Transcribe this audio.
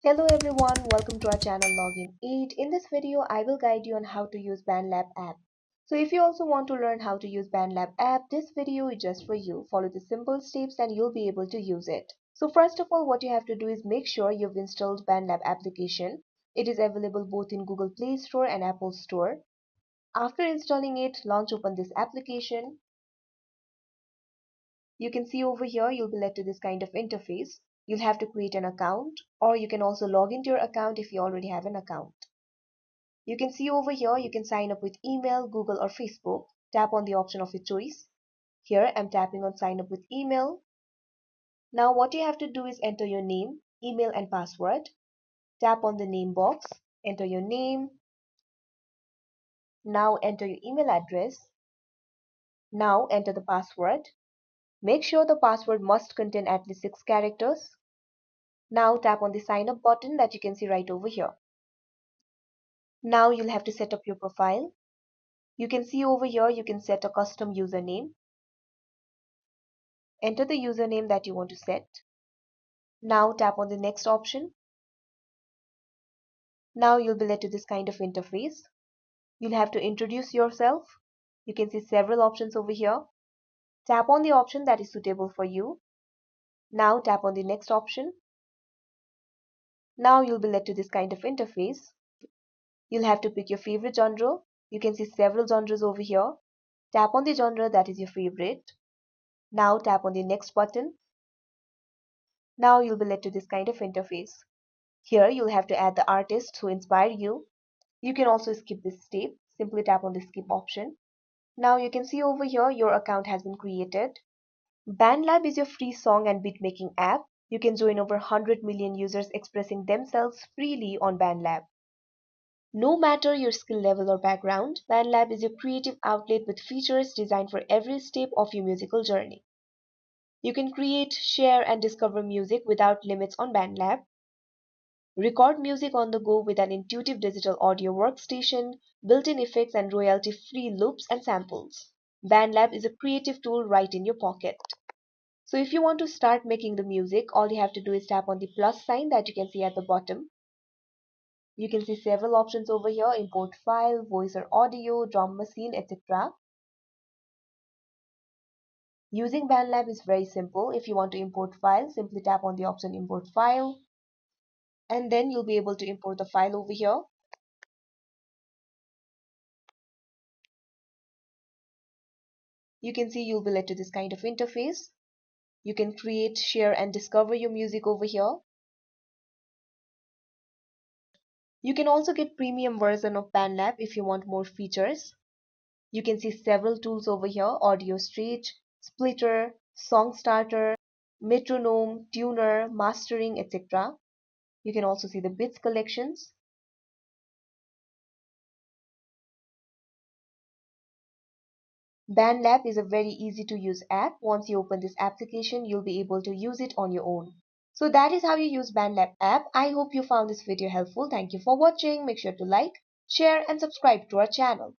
Hello everyone, welcome to our channel Login 8. In this video, I will guide you on how to use BandLab app. So if you also want to learn how to use BandLab app, this video is just for you. Follow the simple steps and you'll be able to use it. So first of all, what you have to do is make sure you've installed BandLab application. It is available both in Google Play Store and Apple Store. After installing it, launch open this application. You can see over here you'll be led to this kind of interface. You'll have to create an account, or you can also log into your account if you already have an account. You can see over here you can sign up with email, Google or Facebook. Tap on the option of your choice. Here I'm tapping on sign up with email. Now what you have to do is enter your name, email and password. Tap on the name box, enter your name. Now enter your email address. Now enter the password. Make sure the password must contain at least 6 characters. Now tap on the sign up button that you can see right over here. Now you'll have to set up your profile. You can see over here you can set a custom username. Enter the username that you want to set. Now tap on the next option. Now you'll be led to this kind of interface. You'll have to introduce yourself. You can see several options over here. Tap on the option that is suitable for you. Now tap on the next option. Now you'll be led to this kind of interface. You'll have to pick your favorite genre. You can see several genres over here. Tap on the genre that is your favorite. Now tap on the next button. Now you'll be led to this kind of interface. Here you'll have to add the artist who inspired you. You can also skip this step. Simply tap on the skip option. Now you can see over here your account has been created. BandLab is your free song and beat making app. You can join over 100 million users expressing themselves freely on BandLab. No matter your skill level or background, BandLab is your creative outlet with features designed for every step of your musical journey. You can create, share, and discover music without limits on BandLab. Record music on the go with an intuitive digital audio workstation, built-in effects and royalty-free loops and samples. BandLab is a creative tool right in your pocket. So if you want to start making the music, all you have to do is tap on the plus sign that you can see at the bottom. You can see several options over here: import file, voice or audio, drum machine, etc. Using BandLab is very simple. If you want to import file, simply tap on the option import file, and then you'll be able to import the file over here. You can see you'll be led to this kind of interface. You can create, share and discover your music over here. You can also get premium version of BandLab if you want more features. You can see several tools over here: audio stage, splitter, song starter, metronome, tuner, mastering, etc. You can also see the bits collections. BandLab is a very easy to use app. Once you open this application, you'll be able to use it on your own. So that is how you use BandLab app. I hope you found this video helpful. Thank you for watching. Make sure to like, share and subscribe to our channel.